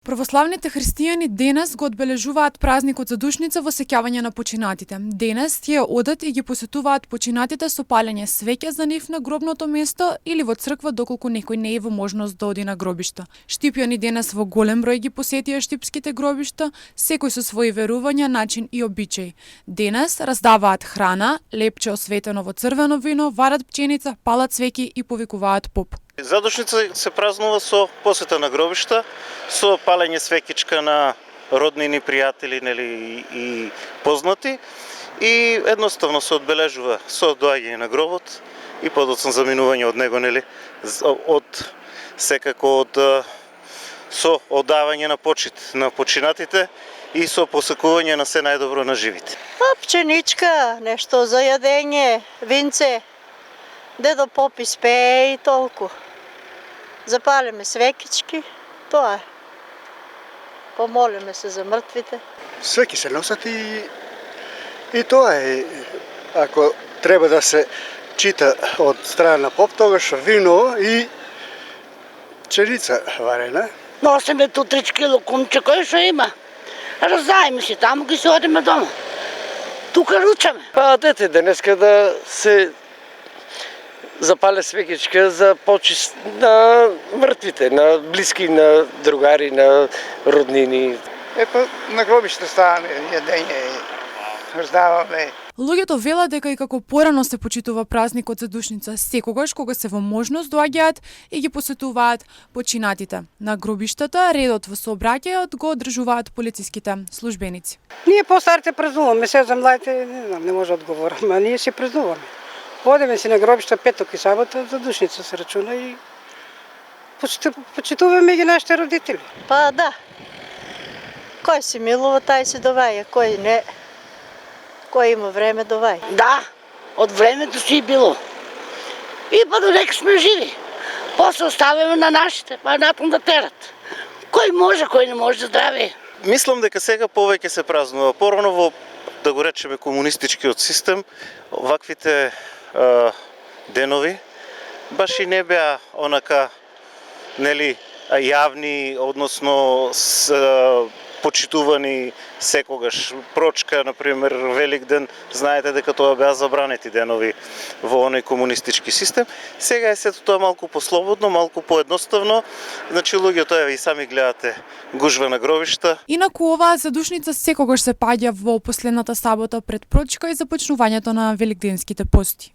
Православните христијани денес го одбележуваат празникот за Душница во сеќавање на починатите. Денес тие одат и ги посетуваат починатите со палење свеќе за нив на гробното место или во црква доколку некој не е во можност да оди на гробишта. Штипјани денес во голем број ги посетија штипските гробишта, секој со своји верувања, начин и обичаи. Денес раздаваат храна, лепче осветено во црвено вино, варат пченица, палат свеќи и повикуваат поп. За Душница се празнува со посета на гробишта, со палење свеќичка на роднини, пријатели, нели, и познати, и едноставно се одбележува со доаѓање на гробот и подоцна заминување од него, нели, со оддавање на почит на починатите и со посекување на се најдобро на живите. Пченичка, нешто за јадење, винце, дедо поп испее и толку. Запалиме свекички, тоа е. Помолиме се за мртвите. Свеки се носат и тоа е. Ако треба да се чита од страна на поп, тогаш вино и пченица варена. Носиме ту 3 кило кумче, кој што има. Раздајме си таму, ги се одиме дома. Тука ручаме. Па дете денеска да се запале свекичка за почист на мртвите, на блиски, на другари, на роднини. Епа на гробиште ставаме јадење, раздаваме. Луѓето велат дека и како порано се почитува празникот за Душница, секогаш кога се во можност доаѓаат и ги посетуваат починатите. На гробиштата редот во сообраќајот го одржуваат полициските службеници. Ние постарите празнуваме, се за младите не знам, не може да одговорам, а ние си празнуваме. Одеме си на гробишта петок и сабота, за Душница се рачуна и почитуваме ги нашите родители. Па да. Кој си милува, тај си доваја, кој не. Кој има време, довај. Да, од времето си било. И па додека сме живи. После оставяме на нашите, па натам да терат. Кој може, кој не може да здраве. Мислам дека сега повеќе се празнува. Порано во, да го речеме, комунистичкиот систем, ваквите денови баш и не беа онака, нели, јавни, односно почитувани секогаш. Прочка, например, Великден, знаете дека тоа беа забранети денови во оној комунистички систем. Сега е сето тоа малку послободно, малку поедноставно. Значи луѓето и сами гледате гужва на гробишта. Инаку оваа за Душница секогаш се паѓа во последната сабота пред прочка и започнувањето на великденските пости.